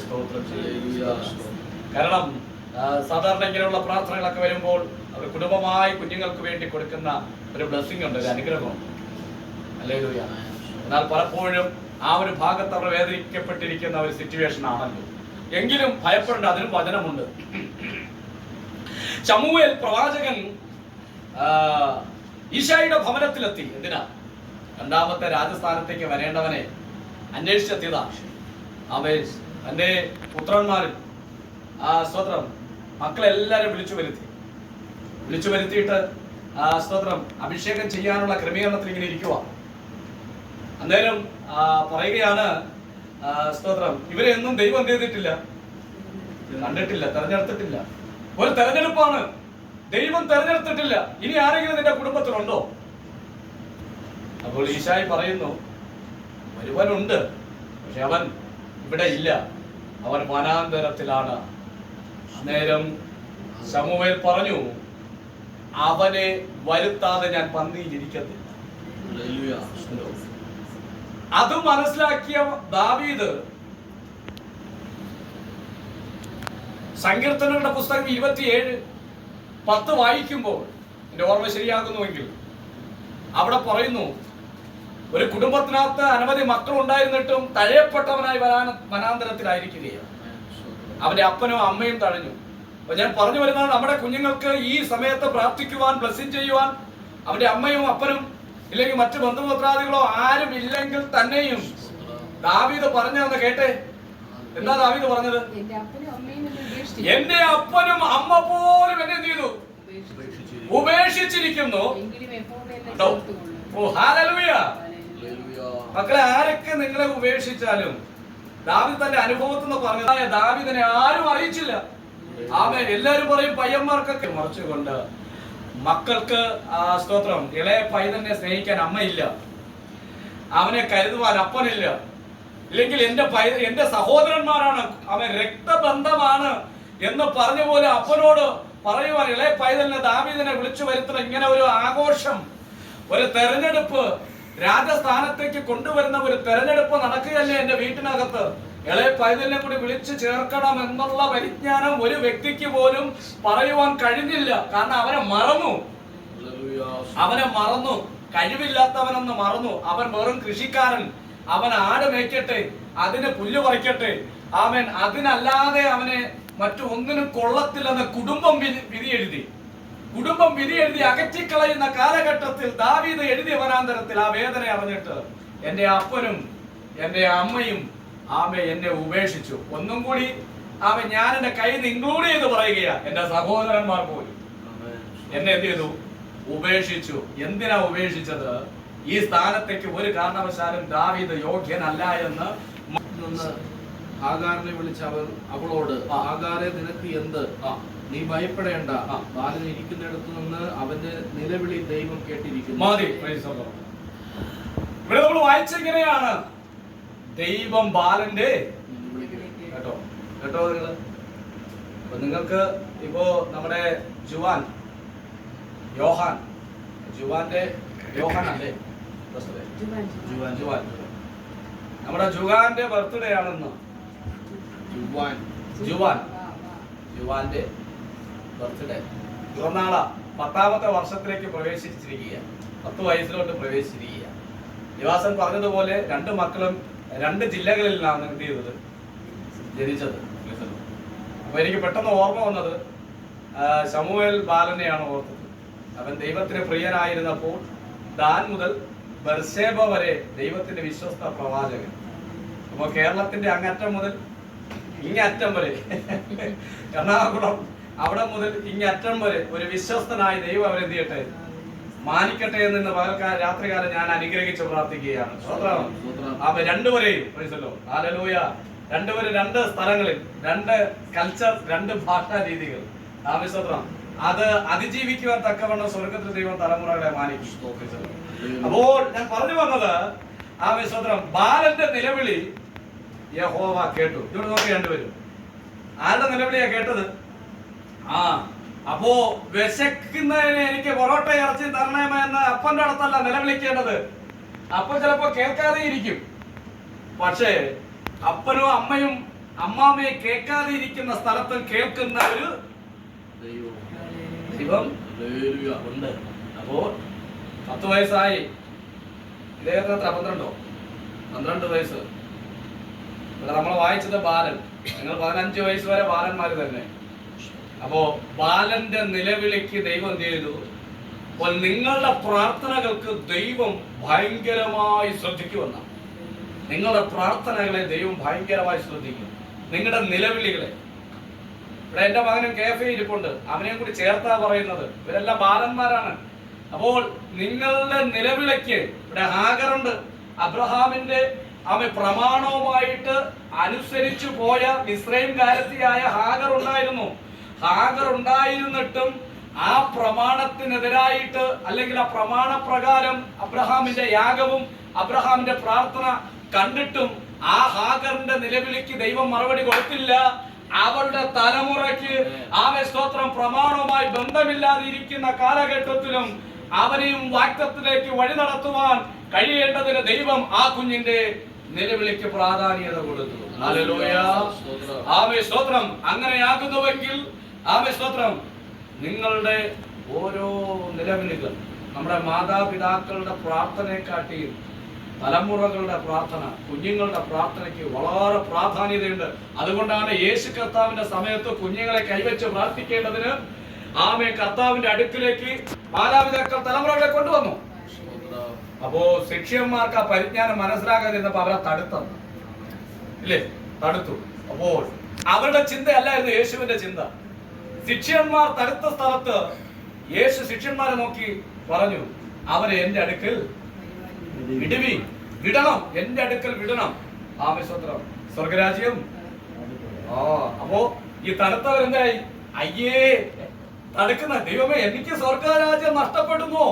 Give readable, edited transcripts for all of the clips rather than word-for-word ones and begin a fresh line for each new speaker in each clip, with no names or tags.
സ്തോത്രം ചെയ്യുക. കാരണം സാധാരണ ഇങ്ങനെയുള്ള പ്രാർത്ഥനകളൊക്കെ വരുമ്പോൾ അവർ കുടുംബമായി കുഞ്ഞുങ്ങൾക്ക് വേണ്ടി കൊടുക്കുന്ന ഒരു ബ്ലെസ്സിംഗ് ഉണ്ട്, ഒരു അനുഗ്രഹമുണ്ട്. ഹല്ലേലൂയ. എന്നാൽ പലപ്പോഴും ആ ഒരു ഭാഗത്ത് അവർ വേദനിക്കപ്പെട്ടിരിക്കുന്ന ഒരു സിറ്റുവേഷൻ ആണല്ലോ. എങ്കിലും ഭയപ്പെടേണ്ട, അതിനും വചനമുണ്ട്. ശമൂവേൽ പ്രവാചകൻ ഈശായിയുടെ ഭവനത്തിലെത്തി. എന്തിനാ? രണ്ടാമത്തെ രാജസ്ഥാനത്തേക്ക് വരേണ്ടവനെ അന്വേഷിച്ചെത്തിയതാ. അവൻ തന്റെ പുത്രന്മാരും സ്തോത്രം മക്കളെല്ലാരും വിളിച്ചു വരുത്തിയിട്ട് സ്തോത്രം അഭിഷേകം ചെയ്യാനുള്ള ക്രമീകരണത്തിൽ ഇങ്ങനെ ഇരിക്കുക. അന്നേരം പറയുകയാണ് സ്തോത്രം, ഇവരെ ഒന്നും ദൈവം എന്ത് ചെയ്തിട്ടില്ല, കണ്ടിട്ടില്ല, തെരഞ്ഞെടുത്തിട്ടില്ല. ഒരു തെരഞ്ഞെടുപ്പാണ്, ദൈവം തെരഞ്ഞെടുത്തിട്ടില്ല. ഇനി ആരെങ്കിലും നിന്റെ കുടുംബത്തിലുണ്ടോ? അപ്പോൾ ഈശായി പറയുന്നു, ഒരുവനുണ്ട്, പക്ഷെ അവൻ ഇവിടെ ഇല്ല, അവൻ വനാന്തരത്തിലാണ്. അന്നേരം ശമൂവേൽ പറഞ്ഞു, അവനെ വരുത്താതെ ഞാൻ പന്തിയിലിരിക്കത്തില്ല. അത് മനസ്സിലാക്കിയ ദാവീദ് സങ്കീർത്തനങ്ങളുടെ പുസ്തകം 27:10 വായിക്കുമ്പോൾ, എന്റെ ഓർമ്മ ശരിയാകുന്നുവെങ്കിൽ, അവിടെ പറയുന്നു, ഒരു കുടുംബത്തിനകത്ത് അനവധി മക്കൾ ഉണ്ടായിരുന്നിട്ടും തഴയപ്പെട്ടവനായി വനാന്തരത്തിലായിരിക്കുകയാണ്. അവന്റെ അപ്പനും അമ്മയും തഴഞ്ഞു. അപ്പൊ ഞാൻ പറഞ്ഞു വരുന്നത്, നമ്മുടെ കുഞ്ഞുങ്ങൾക്ക് ഈ സമയത്ത് പ്രാർത്ഥിക്കുവാൻ, ബ്ലെസ്സിംഗ് ചെയ്യുവാൻ അവന്റെ അമ്മയും അപ്പനും ഇല്ലെങ്കിൽ മറ്റു ബന്ധുമിത്രാദികളോ ആരും ഇല്ലെങ്കിൽ തന്നെയും ദാവീദ് പറഞ്ഞതെന്ന് കേട്ടെ. എന്താ ദാവീദ് പറഞ്ഞത്? എന്റെ അപ്പനും അമ്മ പോലും എന്നെ എന്ത് ചെയ്തു? ഉപേക്ഷിച്ചിരിക്കുന്നു. മക്കളെ, ആരൊക്കെ നിങ്ങളെ ഉപേക്ഷിച്ചാലും, ദാവീദ് തന്റെ അനുഭവത്തിൽ നിന്ന് പറഞ്ഞതായ ദാവീദിനെ ആരും അറിയിച്ചില്ല. ആമേൻ. എല്ലാരും പറയും പയ്യന്മാർക്കൊക്കെ മറച്ചുകൊണ്ട് മക്കൾക്ക് സ്തോത്രം ഇളയ പൈതനെ സ്നേഹിക്കാൻ അമ്മയില്ല, അവനെ കരുതുവാൻ അപ്പനില്ല, ഇല്ലെങ്കിൽ എന്റെ സഹോദരന്മാരാണ്, അവൻ രക്തബന്ധമാണ് എന്ന് പറഞ്ഞ പോലെ അപ്പനോട് പറയുവാൻ ഇളയ പൈതലിനെ ദാവീദിനെ വിളിച്ചു വരുത്തുന്ന ഇങ്ങനെ ഒരു ആഘോഷം, ഒരു തെരഞ്ഞെടുപ്പ്, രാജസ്ഥാനത്തേക്ക് കൊണ്ടുവരുന്ന ഒരു തെരഞ്ഞെടുപ്പ് നടക്കുകയല്ലേ എന്റെ വീട്ടിനകത്ത്. ഇളയ പൈതലിനെ കൂടി വിളിച്ചു ചേർക്കണം എന്നുള്ള പരിജ്ഞാനം ഒരു വ്യക്തിക്ക് പോലും പറയുവാൻ കഴിഞ്ഞില്ല. കാരണം അവനെ മറന്നു, കഴിവില്ലാത്തവനെന്ന് മറന്നു. അവൻ വെറും കൃഷിക്കാരൻ, അവൻ ആട് മേയ്ക്കട്ടെ, അതിന് പുല്ല് പറിക്കട്ടെ, അവൻ അതിനല്ലാതെ അവനെ മറ്റു ഒന്നിനും കൊള്ളത്തില്ലെന്ന് കുടുംബം വിധി എഴുതി അകറ്റിക്കളയുന്ന കാലഘട്ടത്തിൽ ദാവീദ് എഴുതിയ വനാന്തരത്തിൽ ആ വേദന അറിഞ്ഞിട്ട്, എന്റെ അപ്പനും എന്റെ അമ്മയും എന്നെ ഉപേക്ഷിച്ചു. ഒന്നും കൂടി ഞാൻ എന്റെ കയ്യിൽ നിന്ന് ഇൻക്ലൂഡ് ചെയ്ത് പറയുകയാ, എന്റെ സഹോദരന്മാർ പോലും എന്നെ എന്ത് ചെയ്തു? ഉപേക്ഷിച്ചു. എന്തിനാ ഉപേക്ഷിച്ചത്? ഈ സ്ഥാനത്തേക്ക് ഒരു കാരണവശാലും ദാവീദ് യോഗ്യനല്ല എന്ന്
ആഗാറിനെ വിളിച്ച് അവളോട്, ആഗാറെ നിനക്ക് എന്ത്? നീ ഭയപ്പെടേണ്ട, ബാലൻ ഇരിക്കുന്നിടത്ത് നിന്ന് അവന്റെ നിലവിളി ദൈവം കേട്ടിരിക്കുന്നു.
ഇവിടെ നമ്മൾ വായിച്ചിങ്ങനെയാണ്, ദൈവം ബാലന്റെ കേട്ടോ നിങ്ങള്. അപ്പൊ നിങ്ങൾക്ക് ഇപ്പോ നമ്മുടെ യോഹാൻ അല്ലേ, നമ്മുടെ ജുവാന്റെ ബർത്ത്ഡേ ആണെന്ന്. ജുവാന്റെ ബർത്ത്ഡേ പിറന്നാളാ. 10ാമത്തെ വർഷത്തിലേക്ക് പ്രവേശിച്ചിരിക്കുക, 10 വയസ്സിലോട്ട് പ്രവേശിച്ചിരിക്കുക. നിവാസൻ പറഞ്ഞതുപോലെ 2 മക്കളും 2 ജില്ലകളിലാണ് എന്ത് ചെയ്തത്? ജനിച്ചത്. അപ്പൊ എനിക്ക് പെട്ടെന്ന് ഓർമ്മ വന്നത് ശമൂവേൽ ബാലനെയാണ് ഓർത്തത്. അവൻ ദൈവത്തിന് പ്രിയനായിരുന്നപ്പോൾ ദാൻ മുതൽ ബർശേബ വരെ ദൈവത്തിന്റെ വിശ്വസ്ത പ്രവാചകൻ. അപ്പൊ കേരളത്തിന്റെ അങ്ങറ്റം മുതൽ ഇങ്ങറ്റം വരെ, എറണാകുളം അവിടെ മുതൽ ഇങ്ങറ്റം വരെ ഒരു വിശ്വസ്തനായി ദൈവം അവരെന്ത് ചെയ്യട്ടെ, മാനിക്കട്ടെ എന്ന് രാത്രികാലം ഞാൻ അനുഗ്രഹിച്ച് പ്രാർത്ഥിക്കുകയാണ്. അപ്പൊ രണ്ടുപേരെയും ഹല്ലേലൂയ, രണ്ടുപേരും 2 സ്ഥലങ്ങളിൽ, 2 കൾച്ചർ, 2 ഭാഷാ രീതികൾ, ആവശ്യം അത് അതിജീവിക്കുവാൻ തക്കവണ്ണം സ്വർഗത്തിൽ ദൈവം തലമുറകളെ മാനിക്കും. അപ്പോൾ ഞാൻ പറഞ്ഞു വന്നത്, ആവശ്യം ബാലന്റെ നിലവിളി യഹോവ കേട്ടു. ഇവിടെ നോക്കി രണ്ടുപേരും ആരുടെ നിലവിളിയാ കേട്ടത്? അപ്പോ വിശക്കുന്നതിന് എനിക്ക് പൊറോട്ട ഇറച്ചി തരണേമെന്ന് അപ്പന്റെ അടുത്തല്ല നിലവിളിക്കേണ്ടത്. അപ്പൻ ചിലപ്പോ കേൾക്കാതെ ഇരിക്കും, പക്ഷേ അപ്പനും അമ്മയും അമ്മാമ്മയെ കേൾക്കാതെ ഇരിക്കുന്ന സ്ഥലത്തും കേൾക്കുന്ന ഒരു ദൈവം ഉണ്ട്. അപ്പോൾ 10 വയസ്സായി, ഇദ്ദേഹത്തിന് എത്ര? 12 വയസ്സ്. ഇവിടെ നമ്മൾ വായിച്ചത് ബാലൻ. നിങ്ങൾ 15 വയസ്സ് വരെ ബാലന്മാര് തന്നെ. അപ്പോ ബാലന്റെ നിലവിളിക്ക് ദൈവം എന്ത് ചെയ്തു? അപ്പോൾ നിങ്ങളുടെ പ്രാർത്ഥനകൾക്ക് ദൈവം ഭയങ്കരമായി ശ്രദ്ധിക്കുമെന്ന. നിങ്ങളുടെ പ്രാർത്ഥനകളെ ദൈവം ഭയങ്കരമായി ശ്രദ്ധിക്കും, നിങ്ങളുടെ നിലവിളികളെ. ഇവിടെ എന്റെ മകനും കേഫെ ഇരിപ്പുണ്ട്, അവനെയും കൂടി ചേർത്താ പറയുന്നത്. ഇവരെല്ലാം ബാലന്മാരാണ്. അപ്പോൾ നിങ്ങളുടെ നിലവിളിക്ക് ഇവിടെ ഹാഗറുണ്ട്. അബ്രഹാമിന്റെ പ്രമാണവുമായിട്ട് അനുസരിച്ചു പോയ മിസ്രൈംകാരത്തിയായ ഹാഗർ ഉണ്ടായിരുന്നു. ഹാഗർ ഉണ്ടായിരുന്നിട്ടും ആ പ്രമാണത്തിനെതിരായിട്ട്, അല്ലെങ്കിൽ ആ പ്രമാണപ്രകാരം അബ്രഹാമിന്റെ യാഗവും അബ്രഹാമിന്റെ പ്രാർത്ഥന കണ്ടിട്ടും ആ ഹാഗറിന്റെ നിലവിളിക്ക് ദൈവം മറുപടി കൊടുത്തില്ല. അവളുടെ തലമുറയ്ക്ക് സ്തോത്രം പ്രമാണവുമായി ബന്ധമില്ലാതെ ഇരിക്കുന്ന കാലഘട്ടത്തിലും അവനെയും വാക്തത്വത്തിലേക്ക് വഴി നടത്തുവാൻ കഴിയേണ്ടതിന് ദൈവം ആ കുഞ്ഞിന്റെ നിലവിളിക്ക് പ്രാധാന്യത കൊടുത്തു. ഹല്ലേലൂയ, ആമേൻ, സ്തോത്രം. അങ്ങനെയാകുന്നുവെങ്കിൽ ആമേൻ, സ്തോത്രം, നിങ്ങളുടെ ഓരോ നിലവിളികൾ നമ്മുടെ മാതാപിതാക്കളുടെ പ്രാർത്ഥനയെക്കാട്ടിയും തലമുറകളുടെ പ്രാർത്ഥന, കുഞ്ഞുങ്ങളുടെ പ്രാർത്ഥനയ്ക്ക് വളരെ പ്രാധാന്യതയുണ്ട്. അതുകൊണ്ടാണ് യേശു കർത്താവിന്റെ സമയത്ത് കുഞ്ഞുങ്ങളെ കൈവച്ച് പ്രാർത്ഥിക്കേണ്ടതിന് കർത്താവിന്റെ അടുക്കിലേക്ക് മാതാപിതാക്കൾ തലമുറകളെ കൊണ്ടുവന്നു. അപ്പോ ശിഷ്യന്മാർക്ക് ആ പരിജ്ഞാനം മനസ്സിലാക്കാതിരുന്നപ്പോ അവരെ തടുത്തു, ഇല്ലേ? തടുത്തു. അപ്പോൾ അവരുടെ ചിന്തയല്ലായിരുന്നു യേശുവിന്റെ ചിന്ത. ശിഷ്യന്മാർ തടുത്ത സ്ഥലത്ത് യേശു ശിഷ്യന്മാരെ നോക്കി പറഞ്ഞു, അവരെ എന്റെ അടുക്കൽ വിടണം, എന്റെ അടുക്കൽ വിടണം. ആമേശ്വത്രം, സ്വർഗരാജ്യം. അപ്പോ ഈ തടുത്തവരെന്തായി? അയ്യേ, തടുക്കുന്ന ദൈവമേ, എനിക്ക് സ്വർഗരാജ്യം നഷ്ടപ്പെടുന്നു,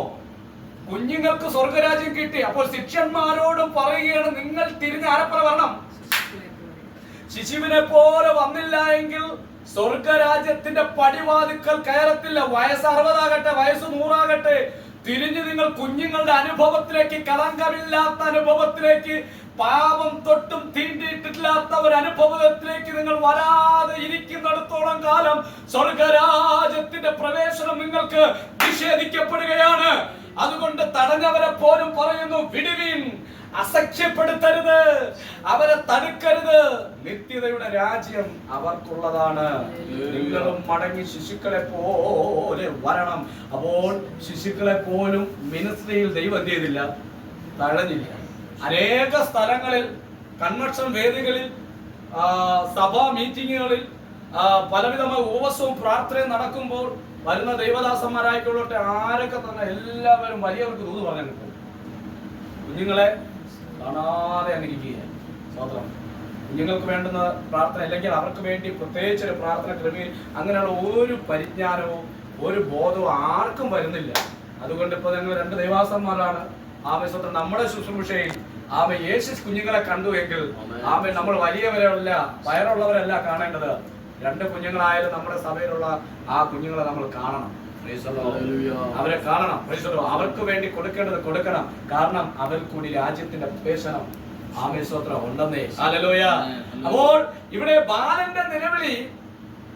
കുഞ്ഞുങ്ങൾക്ക് സ്വർഗരാജ്യം കിട്ടി. അപ്പോൾ ശിഷ്യന്മാരോടും പറയുകയാണ്, നിങ്ങൾ തിരിഞ്ഞ് ആരപ്പുറ വരണം. ശിശുവിനെ പോലെ വന്നില്ല എങ്കിൽ സ്വർഗരാജ്യത്തിന്റെ പടിവാതിക്കൽ കയറത്തില്ല. വയസ്സ് 60 ആകട്ടെ, വയസ്സ് 100 ആകട്ടെ, തിരിഞ്ഞ് നിങ്ങൾ കുഞ്ഞുങ്ങളുടെ അനുഭവത്തിലേക്ക്, കളങ്കമില്ലാത്ത അനുഭവത്തിലേക്ക്, പാപം തൊട്ടും തീണ്ടിയിട്ടില്ലാത്ത ഒരു അനുഭവത്തിലേക്ക് നിങ്ങൾ വരാതെ ഇരിക്കുന്നിടത്തോളം കാലം സ്വർഗരാജ്യത്തിന്റെ പ്രവേശനം നിങ്ങൾക്ക് നിഷേധിക്കപ്പെടുകയാണ്. അതുകൊണ്ട് തടഞ്ഞവരെ പോലും പറയുന്നു, വിടുവീൻ, അസഖ്യപ്പെടുത്തരുത്, അവരെ തടുക്കരുത്, നിത്യതയുടെ രാജ്യം അവർക്കുള്ളതാണ്. നിങ്ങളും മടങ്ങി ശിശുക്കളെ പോലെ വരണം. അപ്പോൾ ശിശുക്കളെ പോലും മിനിസ്ട്രിയിൽ ദൈവം എന്ത് ചെയ്തില്ല? തഴഞ്ഞില്ല. അനേക സ്ഥലങ്ങളിൽ, കൺവെൻഷൻ വേദികളിൽ, സഭാ മീറ്റിങ്ങുകളിൽ, പലവിധമായ ഉപവാസവും പ്രാർത്ഥനയും നടക്കുമ്പോൾ വരുന്ന ദൈവദാസന്മാരായിക്കൊള്ളട്ടെ, ആരൊക്കെ തന്നെ എല്ലാവരും വലിയവർക്ക് ദൂത് പറഞ്ഞു കിട്ടും. കുഞ്ഞുങ്ങളെ കാണാതെ അനുകരിക്കുകയാണ്. സ്വതന്ത്രം കുഞ്ഞുങ്ങൾക്ക് വേണ്ടുന്ന പ്രാർത്ഥന, അല്ലെങ്കിൽ അവർക്ക് വേണ്ടി പ്രത്യേകിച്ച് ഒരു പ്രാർത്ഥന അങ്ങനെയുള്ള ഒരു പരിജ്ഞാനവും ഒരു ബോധവും ആർക്കും വരുന്നില്ല. അതുകൊണ്ട് ഇപ്പൊ ഞങ്ങൾ 2 ദൈവാസന്മാരാണ്. സ്വന്തം നമ്മുടെ ശുശ്രൂഷയിൽ യേശു കുഞ്ഞുങ്ങളെ കണ്ടു എങ്കിൽ നമ്മൾ വലിയവരല്ല, വയറുള്ളവരല്ല കാണേണ്ടത്. 2 കുഞ്ഞുങ്ങളായാലും നമ്മുടെ സഭയിലുള്ള ആ കുഞ്ഞുങ്ങളെ നമ്മൾ കാണണം. അവരെ കാണണം. അവർക്ക് വേണ്ടി കൊടുക്കേണ്ടത് കൊടുക്കണം. കാരണം അവർ കൂടി രാജ്യത്തിന്റെ പ്രവേശനം ആമേശ്വത്രം ഉണ്ടെന്നേ. ഹല്ലേലൂയ. അപ്പോൾ ഇവിടെ ബാലന്റെ നിലവിളി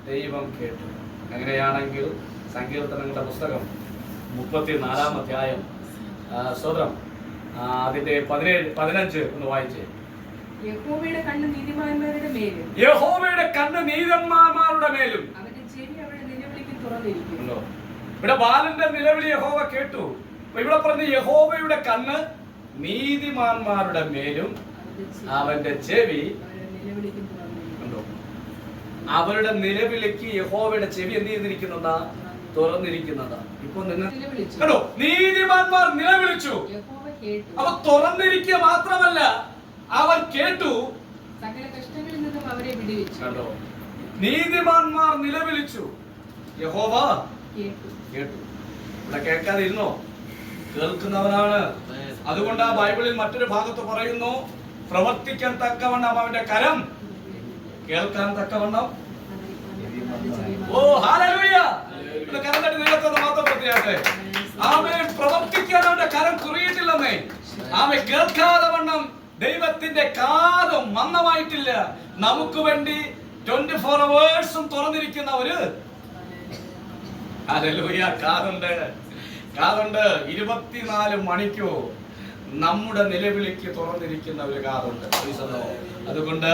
ദൈവം കേട്ടു. അങ്ങനെയാണെങ്കിൽ സങ്കീർത്തനങ്ങളുടെ പുസ്തകം 34-ാം അധ്യായം സ്തോത്രം അതിന്റെ 17-15 ഒന്ന് വായിച്ചേ.
യഹോവയുടെ കണ്ണ് നീതിമാന്മാരുടെ മേലും,
യഹോവയുടെ കണ്ണ് നീതിമാന്മാരുടെ മേലും,
അവന്റെ ചെവി അവരുടെ നിലവിളിക്ക് തുറന്നിരിക്കുന്നു.
ഇവിടെ ബാലന്റെ നിലവിളി യഹോവ കേട്ടു. ഇവിടെ പറഞ്ഞ യഹോവയുടെ കണ്ണ് നീതിമാന്മാരുടെ മേലും അവന്റെ ചെവി അവരുടെ നിലവിളിക്ക് യഹോവയുടെ ചെവി എന്ത് ചെയ്തിരിക്കുന്നതാ? തുറന്നിരിക്കുന്നതാ. ഇപ്പൊ നിങ്ങൾ കണ്ടോ, നീതിമാന്മാർ നിലവിളിച്ചു. അവ തുറന്നിരിക്കുക മാത്രമല്ല, അവർ കേട്ടു.
സകല കഷ്ടങ്ങളിൽ നിന്നും അവരെ വിടുവിച്ചു.
കണ്ടോ, നീതിമാന്മാർ നിലവിളിച്ചു, യഹോവ കേട്ടു. ഇവിടെ കേൾക്കാതെ ഇരുന്നോ? കേൾക്കുന്നവനാണ്. അതുകൊണ്ട് ആ ബൈബിളിൽ മറ്റൊരു ഭാഗത്ത് പറയുന്നു, പ്രവർത്തിക്കാൻ തക്കവണ്ണം അവന്റെ കരം, കേൾക്കാൻ തക്കവണ്ണം. ഓ ഹല്ലേലൂയ! കരം തട്ടി ദൈവത്തെ മാത്രം പ്രതിയാട്ടെ. ആമേൻ. പ്രവർത്തിക്കാൻ അവന്റെ കരം കുറിയിട്ടില്ലെന്നേ. ആമേൻ. കേൾക്കാതെ വണ്ണം ദൈവത്തിന്റെ കാതും മന്ദമായിട്ടില്ല. നമുക്ക് വേണ്ടി 24 hours തുറന്നിരിക്കുന്ന ഒരു ഹല്ലേലൂയ കാതുണ്ട്. 24 മണിക്കൂർ നമ്മുടെ നിലവിളിക്ക് തുറന്നിരിക്കുന്ന ഒരു കാതുണ്ട്. അതുകൊണ്ട്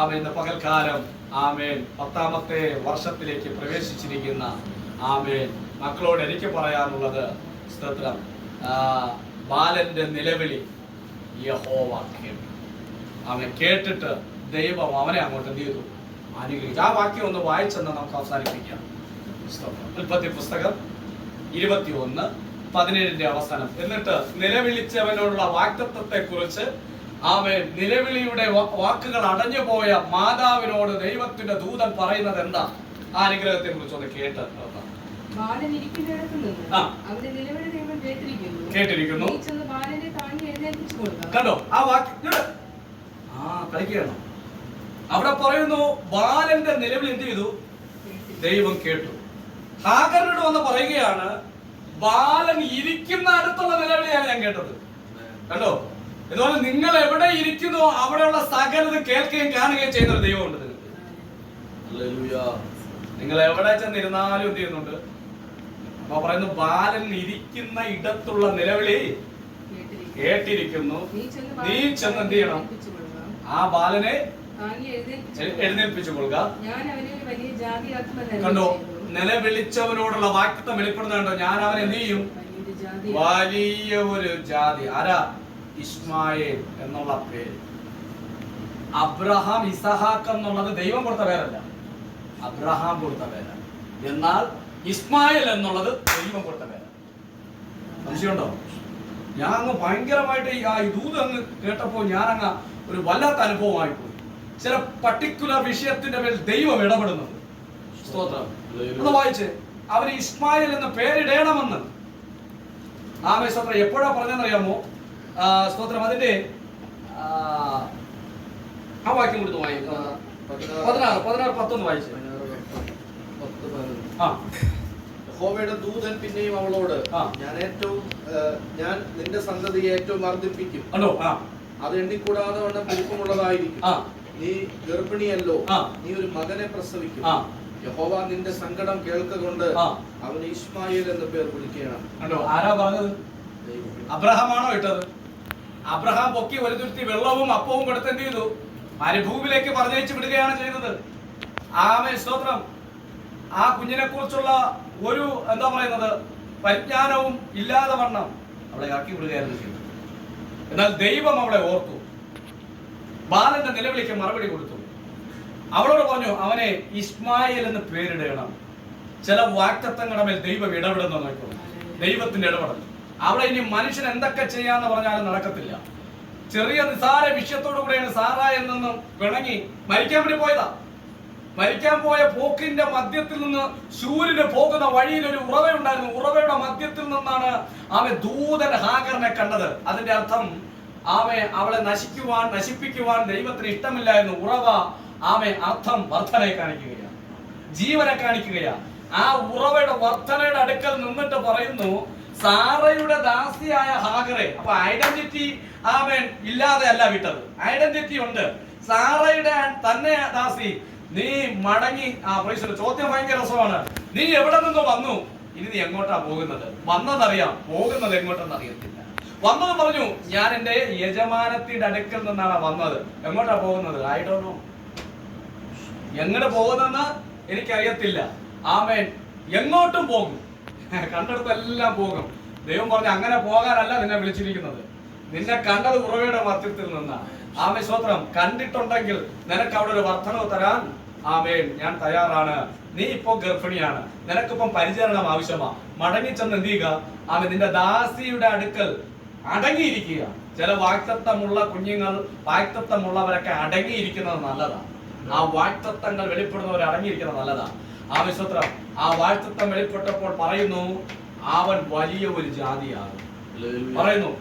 ആമേൻ ഇന്ന് പകൽക്കാലം ആമേൻ 10ാമത്തെ വർഷത്തിലേക്ക് പ്രവേശിച്ചിരിക്കുന്ന ആമേൻ മക്കളോട് എനിക്ക് പറയാനുള്ളത് സ്തോത്രം, ബാലന്റെ നിലവിളി യഹോവ കേട്ടു. അവൻ കേട്ടിട്ട് ദൈവം അവനെ അങ്ങോട്ട് എന്ത് ചെയ്തു? അനുഗ്രഹിച്ചു. ആ വാക്യം ഒന്ന് വായിച്ചെന്ന് നമുക്ക് അവസാനിപ്പിക്കാം. ഉൽപ്പത്തി പുസ്തകം 21:17 അവസാനം. എന്നിട്ട് നിലവിളിച്ചവനോടുള്ള വാഗ്ദത്തത്തെ കുറിച്ച് അവൻ നിലവിളിയുടെ വാക്കുകൾ അടഞ്ഞുപോയ മാതാവിനോട് ദൈവത്തിന്റെ ദൂതൻ പറയുന്നത് എന്താ? ആ അനുഗ്രഹത്തെ കുറിച്ച് ഒന്ന് കേട്ട്
ബാലൻ ഇരിക്കുന്നിടത്ത് നിന്ന്
ആ.
അവന്റെ നിലവിളി ദൈവം
കേട്ടിരിക്കുന്നു.
നീ ചെന്ന് ബാലനെ താങ്ങി എഴുന്നേൽപ്പിച്ചു കൊടുക്കുക.
കണ്ടോ ആ വാക്യം? കളിക്കുകയാണോ? അവിടെ പറയുന്നു ബാലന്റെ നിലവിളി എന്ത് ചെയ്തു? ദൈവം കേട്ടു. ഹാഗറിനോട് വന്ന് പറയുകയാണ്, ബാലൻ ഇരിക്കുന്ന അടുത്തുള്ള നിലവിളിയാണ് ഞാൻ കേട്ടത്. കണ്ടോ? അതുപോലെ നിങ്ങൾ എവിടെ ഇരിക്കുന്നോ അവിടെയുള്ള സകലത് കേൾക്കുകയും കാണുകയും ചെയ്യുന്ന ഒരു ദൈവമുണ്ട് നിങ്ങൾക്ക്. നിങ്ങൾ എവിടെ ചെന്നിരുന്നാലും എന്ത് ചെയ്യുന്നുണ്ട്? അപ്പൊ പറയുന്നു ബാലൻ ഇരിക്കുന്ന ഇടത്തുള്ള നിലവിളി കേട്ടിരിക്കുന്നു. നീ ചെന്ന് എന്ത് ചെയ്യണം? ആ ബാലനെ എഴുന്നേൽപ്പിച്ചു കൊള്ളുക. കണ്ടോ? നിലവിളിച്ചവനോടുള്ള വാക്തത്വം വെളിപ്പെടുന്നുണ്ടോ? ഞാൻ അവനെ എന്ത് ചെയ്യും? വലിയ ഒരു ജാതി. ആരാ? ഇസ്മായേൽ എന്നുള്ള പേര്. അബ്രഹാം ഇസഹാക്ക് എന്നുള്ളത് ദൈവം കൊടുത്ത പേരല്ല, അബ്രഹാം കൊടുത്ത പേരാണ്. എന്നാൽ ഇസ്മായേൽ എന്നുള്ളത് ദൈവം കൊടുത്ത പേരാണ്. സംശയമുണ്ടോ? ഞാൻ അങ്ങ് ഭയങ്കരമായിട്ട് ഈ ദൂത് അങ്ങ് കേട്ടപ്പോ ഞാൻ അങ്ങ് ഒരു വല്ലാത്ത അനുഭവമായി പോയി. ചില പർട്ടിക്കുലർ വിഷയത്തിന്റെ മേൽ ദൈവം ഇടപെടുന്നത്. സ്തോത്രം. ഒന്ന് വായിച്ച്, അവന് ഇസ്മായേൽ എന്ന പേരിടണമെന്ന് ആമേ സ്തോത്രം എപ്പോഴാ പറഞ്ഞെന്നറിയാമോ? സ്തോത്രം അതിന്റെ ആ വാക്യം കൊടുത്ത് വായിക്കും. 16-10 വായിച്ചു.
യഹോവയുടെ ദൂതൻ പിന്നെയും അവളോട്, ഞാൻ നിന്റെ സന്തതിയെ ഏറ്റവും വർദ്ധിപ്പിക്കും, അത് എണ്ണിക്കൂടാതെ വണ്ണം പെരുപ്പമുള്ളതായിരിക്കും. നീ ഗർഭിണിയല്ലോ, നീ ഒരു മകനെ പ്രസവിക്കും. യഹോവ നിന്റെ സങ്കടം കേൾക്കൊണ്ട് അവന് ഇസ്മായേൽ എന്ന് പേർ വിളിക്കണം.
കണ്ടോ? ആരാ പറഞ്ഞത്? അബ്രഹാമാണോ ഇട്ടത്? അബ്രഹാം പൊക്കി ഒരു തുരുത്തി വെള്ളവും അപ്പവും കൊടുത്ത് എന്ത് ചെയ്തു? മരുഭൂമിയിലേക്ക് പറഞ്ഞയച്ചു വിടുകയാണ് ചെയ്തത്. ആമേൻ സ്തോത്രം. ആ കുഞ്ഞിനെ കുറിച്ചുള്ള ഒരു എന്താ പറയുന്നത് പരിജ്ഞാനവും ഇല്ലാതെ വണ്ണം അവളെ ഇറക്കി വിടുകയായിരുന്നു ചെയ്തത്. എന്നാൽ ദൈവം അവളെ ഓർത്തു, ബാലന്റെ നിലവിളിക്ക് മറുപടി കൊടുത്തു. അവളോട് പറഞ്ഞു, അവനെ ഇസ്മായേൽ എന്ന് പേരിടണം. ചില വാക്തത്വങ്ങളുടെ മേൽ ദൈവം ഇടപെടുന്ന നോക്കുന്നു. ദൈവത്തിന്റെ ഇടപെടൽ അവിടെ ഇനി മനുഷ്യൻ എന്തൊക്കെ ചെയ്യാന്ന് പറഞ്ഞാലും നടക്കത്തില്ല. ചെറിയ നിസാര വിഷയത്തോടു കൂടെയാണ് സാറായിൽ നിന്നും പിണങ്ങി മരിക്കാൻ വേണ്ടി പോയതാ. മരിക്കാൻ പോയ പോക്കിന്റെ മധ്യത്തിൽ നിന്ന് സൂര്യന് പോകുന്ന വഴിയിൽ ഒരു ഉറവയുണ്ടായിരുന്നു. ഉറവയുടെ മധ്യത്തിൽ നിന്നാണ് അവൻ ദൂതൻ ഹാഗറിനെ കണ്ടത്. അതിന്റെ അർത്ഥം അവളെ നശിപ്പിക്കുവാൻ ദൈവത്തിന് ഇഷ്ടമില്ലായിരുന്നു. ഉറവ അർത്ഥം വർധനെ കാണിക്കുകയാണ്, ജീവനെ കാണിക്കുകയാണ്. ആ ഉറവയുടെ വർധനയുടെ അടുക്കൽ നിന്നിട്ട് പറയുന്നു, സാറയുടെ ദാസിയായ ഹാഗറെ. അപ്പൊ ഐഡന്റിറ്റി ഇല്ലാതെ അല്ല വിട്ടത്, ഐഡന്റിറ്റി ഉണ്ട്. സാറയുടെ തന്നെ ദാസി, നീ മടങ്ങി. ചോദ്യം ഭയങ്കര രസമാണ്. നീ എവിടെ നിന്ന് വന്നു? ഇനി നീ എങ്ങോട്ടാ പോകുന്നത്? വന്നതറിയാം, പോകുന്നത് എങ്ങോട്ടെന്ന് അറിയത്തില്ല. വന്നത് പറഞ്ഞു, ഞാൻ എന്റെ യജമാനത്തിന്റെ അടുക്കൽ നിന്നാണ് വന്നത്. എങ്ങോട്ടാ പോകുന്നത്? I don't know. എങ്ങോട്ട് പോകുന്നെന്ന് എനിക്കറിയത്തില്ല. ആമേൻ. എങ്ങോട്ടും പോകും, കണ്ടെടുത്തെല്ലാം പോകും. ദൈവം പറഞ്ഞു, അങ്ങനെ പോകാനല്ല നിന്നെ വിളിച്ചിരിക്കുന്നത്. നിന്നെ കണ്ടത് ഉറവയുടെ മധ്യത്തിൽ നിന്നാണ്. ആമേൻ സ്തോത്രം. കണ്ടിട്ടുണ്ടെങ്കിൽ നിനക്ക് അവിടെ ഒരു വർധനവ് തരാൻ ആമേൻ ഞാൻ തയ്യാറാണ്. നീ ഇപ്പോ ഗർഭിണിയാണ്, നിനക്കിപ്പം പരിചരണം ആവശ്യമാ. മടങ്ങിച്ചെന്ന് എന്ത് ചെയ്യുക? ആമേൻ നിന്റെ ദാസിയുടെ അടുക്കൽ അടങ്ങിയിരിക്കുക. ചില വാക്തത്വമുള്ള കുഞ്ഞുങ്ങൾ, വാക്തത്വമുള്ളവരൊക്കെ അടങ്ങിയിരിക്കുന്നത് നല്ലതാണ്. ആ വാക്തത്വങ്ങൾ വെളിപ്പെടുന്നവർ അടങ്ങിയിരിക്കുന്നത് നല്ലതാണ്. ആമേൻ സ്തോത്രം. ആ വാക്തത്വം വെളിപ്പെട്ടപ്പോൾ പറയുന്നു, അവൻ വലിയ ഒരു ജാതിയാണ്. പറയുന്നു,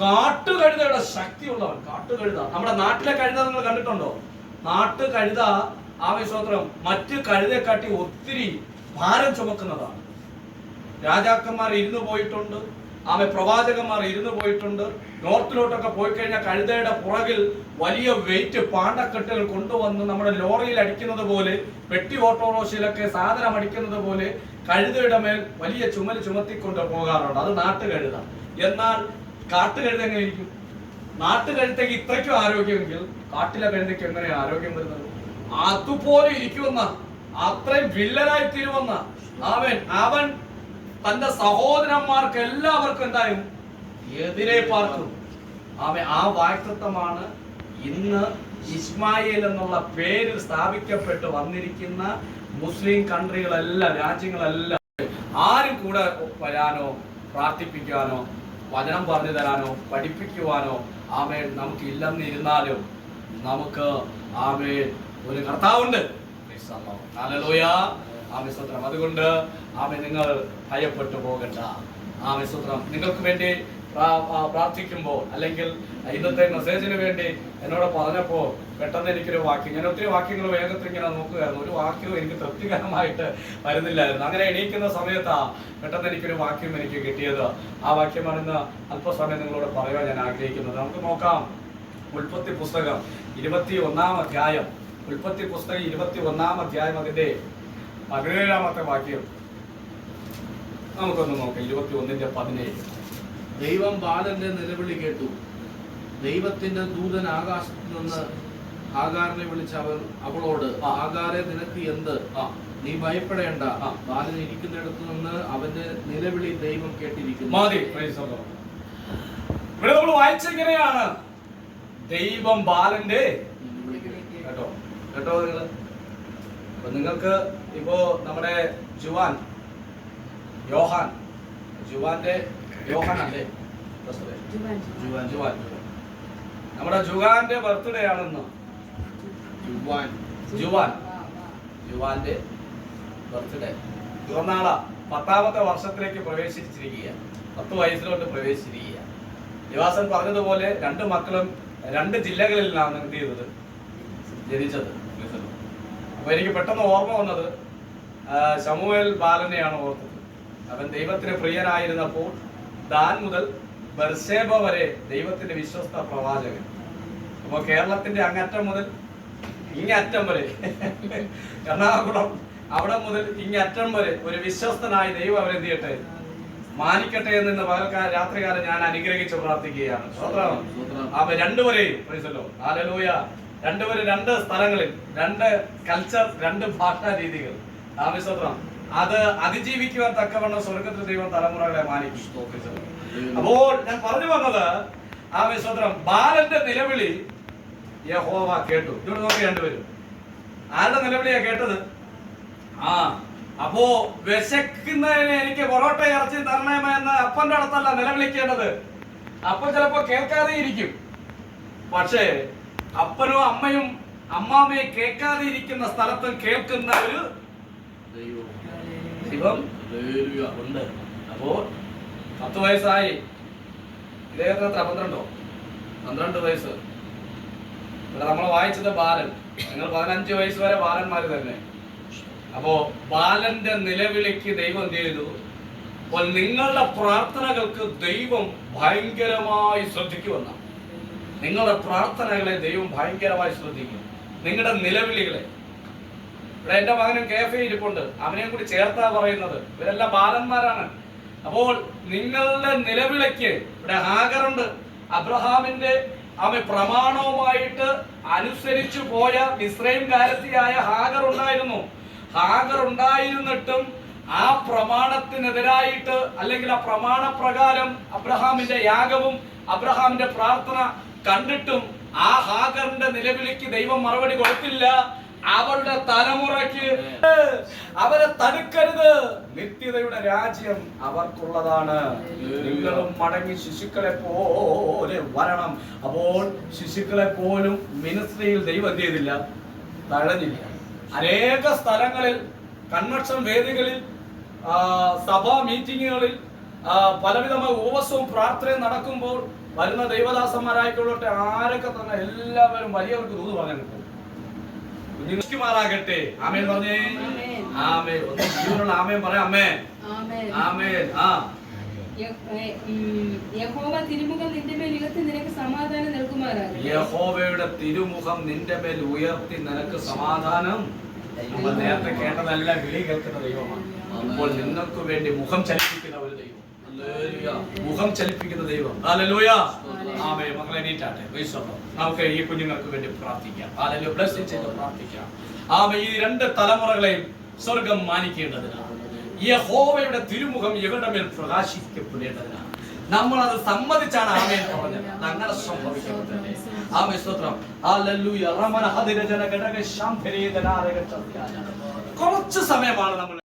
കാട്ടുകഴുതയുടെ ശക്തിയുള്ളവൻ. കാട്ടുകഴുത, നമ്മുടെ നാട്ടിലെ കഴുത നിങ്ങൾ കണ്ടിട്ടുണ്ടോ? നാട്ടുകഴുത ആവേശോത്രം മറ്റ് കഴുതയെക്കാട്ടി ഒത്തിരി ഭാരം ചുമക്കുന്നതാണ്. രാജാക്കന്മാർ ഇരുന്നു പോയിട്ടുണ്ട്, പ്രവാചകന്മാർ ഇരുന്ന് പോയിട്ടുണ്ട്. നോർത്തിലോട്ടൊക്കെ പോയി കഴിഞ്ഞാൽ കഴുതയുടെ പുറകിൽ വലിയ വെയിറ്റ് പാണ്ടക്കെട്ടുകൾ കൊണ്ടുവന്ന് നമ്മുടെ ലോറിയിൽ അടിക്കുന്നത് പോലെ, പെട്ടി ഓട്ടോറിക്ഷയിലൊക്കെ സാധനം അടിക്കുന്നത് പോലെ കഴുതയുടെ മേൽ വലിയ ചുമൽ ചുമത്തിക്കൊണ്ട് പോകാറുണ്ട്. അത് നാട്ടുകഴുത. എന്നാൽ കാട്ടുകഴുത എങ്ങനെ ഇരിക്കും? നാട്ടുകഴുതയ്ക്ക് ഇത്രയ്ക്കും ആരോഗ്യമെങ്കിൽ കാട്ടിലെ കഴുതയ്ക്ക് എങ്ങനെ ആരോഗ്യം വരുന്നത്? അതുപോലെ ഇരിക്കുമെന്ന, അത്രയും വില്ലനായി തീരുമെന്ന അവൻ തന്റെ സഹോദരന്മാർക്ക് എല്ലാവർക്കും എന്തായും എതിരെ പാർക്കും. ആ വാക്തത്വമാണ് ഇന്ന് ഇസ്മായിൽ എന്നുള്ള പേരിൽ സ്ഥാപിക്കപ്പെട്ട് വന്നിരിക്കുന്ന മുസ്ലിം കൺട്രികളെല്ലാം, രാജ്യങ്ങളെല്ലാം. ആരും കൂടെ വരാനോ പ്രാർത്ഥിപ്പിക്കാനോ വചനം പറഞ്ഞു തരാനോ പഠിപ്പിക്കുവാനോ നമുക്ക് ഇല്ലെന്നിരുന്നാലും നമുക്ക് ഒരു കർത്താവുണ്ട്. സ്തോത്രം. അതുകൊണ്ട് നിങ്ങൾ ഭയപ്പെട്ടു പോകണ്ട. സ്തോത്രം. നിങ്ങൾക്ക് വേണ്ടി പ്രാർത്ഥിക്കുമ്പോൾ അല്ലെങ്കിൽ ഇന്നത്തെ മെസ്സേജിന് വേണ്ടി എന്നോട് പറഞ്ഞപ്പോൾ പെട്ടെന്ന് എനിക്കൊരു വാക്യം, ഞാൻ ഒത്തിരി വാക്യങ്ങൾ വേഗത്തിൽ ഇങ്ങനെ നോക്കുകയായിരുന്നു. ഒരു വാക്യവും എനിക്ക് തൃപ്തികരമായിട്ട് വരുന്നില്ലായിരുന്നു. അങ്ങനെ എണീക്കുന്ന സമയത്താ പെട്ടെന്ന് എനിക്കൊരു വാക്യം എനിക്ക് കിട്ടിയത്. ആ വാക്യമാണ് ഇന്ന് അല്പസമയം നിങ്ങളോട് പറയുവാൻ ഞാൻ ആഗ്രഹിക്കുന്നത്. നമുക്ക് നോക്കാം. ഉൽപ്പത്തി പുസ്തകം 21-ാം അധ്യായം. ഉൽപ്പത്തി പുസ്തകം 21-ാം അധ്യായം അതിന്റെ 17-ാമത്തെ വാക്യം നമുക്കൊന്ന് നോക്കാം. 21:17.
ദൈവം ബാലന്റെ നിലവിളി കേട്ടു. ദൈവത്തിന്റെ ദൂതൻ ആകാശത്ത് നിന്ന് ആഗാറിനെ വിളിച്ച് അവളോട്, ആഗാരെ നിനക്ക് എന്ത്? നീ ഭയപ്പെടേണ്ട. ബാലൻ ഇരിക്കുന്നിടത്ത് നിന്ന് അവന്റെ നിലവിളി ദൈവം കേട്ടിരിക്കുന്നു.
ഇവിടെ നമ്മൾ വായിച്ചിങ്ങനെയാണ്, ദൈവം ബാലന്റെ കേട്ടോ കേട്ടോ നിങ്ങള്. അപ്പൊ നിങ്ങൾക്ക് ഇപ്പോ നമ്മുടെ യോഹാൻ അല്ലേ നമ്മുടെ ജുവാന്റെ ബർത്ത്ഡേ ആണെന്ന്. ജുവാന്റെ ബർത്ത്ഡേ പിറന്നാളാ. 10ാമത്തെ വർഷത്തിലേക്ക് പ്രവേശിച്ചിരിക്കുക. 10 വയസ്സിലോട്ട് പ്രവേശിച്ചിരിക്കുക. നിവാസൻ പറഞ്ഞതുപോലെ 2 മക്കളും 2 ജില്ലകളിലാണ് എന്ത് ചെയ്തത്, ജനിച്ചത്. അപ്പൊ എനിക്ക് പെട്ടെന്ന് ഓർമ്മ വന്നത് ശമൂവേൽ ബാലനെയാണ് ഓർത്തത്. അവൻ ദൈവത്തിന് പ്രിയനായിരുന്നപ്പോൾ ദാൻ മുതൽ ബർശേബ വരെ ദൈവത്തിന്റെ വിശ്വസ്ത പ്രവാചകൻ. അപ്പൊ കേരളത്തിന്റെ അങ്ങറ്റം മുതൽ ഇങ്ങറ്റം വരെ, എറണാകുളം അവിടെ മുതൽ ഇങ്ങറ്റം വരെ ഒരു വിശ്വസ്തനായി ദൈവം അവരെ എന്ത് ചെയ്യട്ടെ, മാനിക്കട്ടെ എന്ന് പകൽക്കാലം രാത്രികാലം ഞാൻ അനുഗ്രഹിച്ച് പ്രാർത്ഥിക്കുകയാണ്. അവ രണ്ടുപേരെയും ഹല്ലേലൂയ, രണ്ടുപേരും 2 സ്ഥലങ്ങളിൽ 2 കൾച്ചർ, 2 ഭാഷാ രീതികൾ. അത് അതിജീവിക്കുവാൻ തക്കവണ്ണം സ്വർഗത്തിൽ ദൈവം തലമുറകളെ മാനിക്കും. അപ്പോൾ ഞാൻ പറഞ്ഞു വന്നത് ബാലന്റെ നിലവിളി യഹോവ കേട്ടു. ഇവിടെ നോക്കി 2 പേരും ആരുടെ നിലവിളിയാ കേട്ടത്? അപ്പോ വിശക്കുന്നതിന് എനിക്ക് പൊറോട്ട ഇറച്ചി തരണമേന്ന് അപ്പന്റെ അടുത്തല്ല നിലവിളിക്കേണ്ടത്. അപ്പൻ ചിലപ്പോ കേൾക്കാതെ ഇരിക്കും. പക്ഷേ അപ്പനും അമ്മയും അമ്മാമ്മയെ കേൾക്കാതെ ഇരിക്കുന്ന സ്ഥലത്ത് കേൾക്കുന്ന ഒരു ദൈവം ഉണ്ട്. അപ്പോ 10 വയസ്സായി. ഇദ്ദേഹത്തിന് 12 വയസ്സ്. ഇവിടെ നമ്മൾ വായിച്ചത് ബാലൻ. നിങ്ങൾ 15 വയസ്സ് വരെ ബാലന്മാര് തന്നെ. അപ്പോ ബാലന്റെ നിലവിളിക്ക് ദൈവം എന്ത് ചെയ്തു? അപ്പോൾ നിങ്ങളുടെ പ്രാർത്ഥനകൾക്ക് ദൈവം ഭയങ്കരമായി ശ്രദ്ധിക്കുമെന്ന. നിങ്ങളുടെ പ്രാർത്ഥനകളെ ദൈവം ഭയങ്കരമായി ശ്രദ്ധിക്കും. നിങ്ങളുടെ നിലവിളികളെ. ഇവിടെ എന്റെ മകനും കേഫേ ഇരിപ്പുണ്ട്, അവനെയും കൂടി ചേർത്താ പറയുന്നത്. ഇവരെല്ലാം ബാലന്മാരാണ്. അപ്പോൾ നിങ്ങളുടെ നിലവിളിക്ക് ഇവിടെ ഹാഗറുണ്ട്. അബ്രഹാമിന്റെ പ്രമാണവുമായിട്ട് അനുസരിച്ചു പോയ മിസ്രൈംകാരത്തിയായ ഹാഗർ ഉണ്ടായിരുന്നു. ഹാഗർ ഉണ്ടായിരുന്നിട്ടും ആ പ്രമാണത്തിനെതിരായിട്ട്, അല്ലെങ്കിൽ ആ പ്രമാണപ്രകാരം അബ്രഹാമിന്റെ യാഗവും അബ്രഹാമിന്റെ പ്രാർത്ഥന കണ്ടിട്ടും ആ ഹാഗറിന്റെ നിലവിളിക്ക് ദൈവം മറുപടി കൊടുത്തില്ല. അവരുടെ തലമുറയ്ക്ക് അവരെ തടുക്കരുത്, നിത്യതയുടെ രാജ്യം അവർക്കുള്ളതാണ്. നിങ്ങളും മടങ്ങി ശിശുക്കളെ പോലെ വരണം. അപ്പോൾ ശിശുക്കളെ പോലും മിനിസ്ട്രിയിൽ ദൈവം എന്ത് ചെയ്തില്ല, തഴഞ്ഞില്ല. അനേക സ്ഥലങ്ങളിൽ, കൺവെൻഷൻ വേദികളിൽ, സഭാ മീറ്റിങ്ങുകളിൽ പലവിധമായ ഉപവാസവും പ്രാർത്ഥനയും നടക്കുമ്പോൾ വരുന്ന ദൈവദാസന്മാരായിക്കൊള്ളട്ടെ, ആരൊക്കെ തന്നെ എല്ലാവരും വലിയവർക്ക് ദൂത് പറഞ്ഞു കുഞ്ഞുമാറാകട്ടെ. ആമേൻ പറഞ്ഞേ. ആമേൻ. ഒന്ന് ജീവനുള്ള ആമേൻ പറയാം. അമ്മേ ആമേൻ.
യഹോവ തിരുമുഖം നിന്റെ മേൽ ഉയർത്തി നിനക്ക് സമാധാനം നൽകുമാറാകട്ടെ.
യഹോവയുടെ തിരുമുഖം നിന്റെ മേൽ ഉയർത്തി നിനക്ക് സമാധാനം. നമ്മൾ നേരത്തെ കേട്ടതല്ല, വിളി കേൾക്കുന്ന ദൈവമാണ്. ഇപ്പോൾ നിങ്ങൾക്ക് വേണ്ടി മുഖം ചലിപ്പിക്കുന്ന ഒരു ദൈവം. ഹല്ലേലൂയ. മുഖം ചലിപ്പിക്കുന്ന ദൈവം. ഹല്ലേലൂയ. ആമേൻ. മക്കളെ എണീറ്റാട്ടെ. Praise the Lord. നമുക്ക് ഈ കുഞ്ഞുങ്ങൾക്ക് വേണ്ടി പ്രാർത്ഥിക്കാം. ഹല്ലേലൂയ. ബ്ലെസ്സിംഗ് ചെയ്ത് പ്രാർത്ഥിക്കാം. ആമേൻ. ഈ രണ്ട് തലമുറകളെയും സ്വർഗ്ഗം മാനിക്കേണ്ടതിനാണ്. യഹോവയുടെ തിരുമുഖം ഇവരുടെ മേൽ പ്രകാശിക്കപ്പെടേണ്ടതിനാണ്. നമ്മൾ അത് സമ്മതിച്ചാണ് ആമേൻ പറഞ്ഞത്. അങ്ങനെ സംഭവിക്കട്ടെ. ആമേൻ. സ്തോത്രം. ഹല്ലേലൂയ. റമന ഹദിരജന ഗടക ശാംഭരീതനാരക ചത്യാന. കുറച്ച് സമയമാണ് നമ്മൾ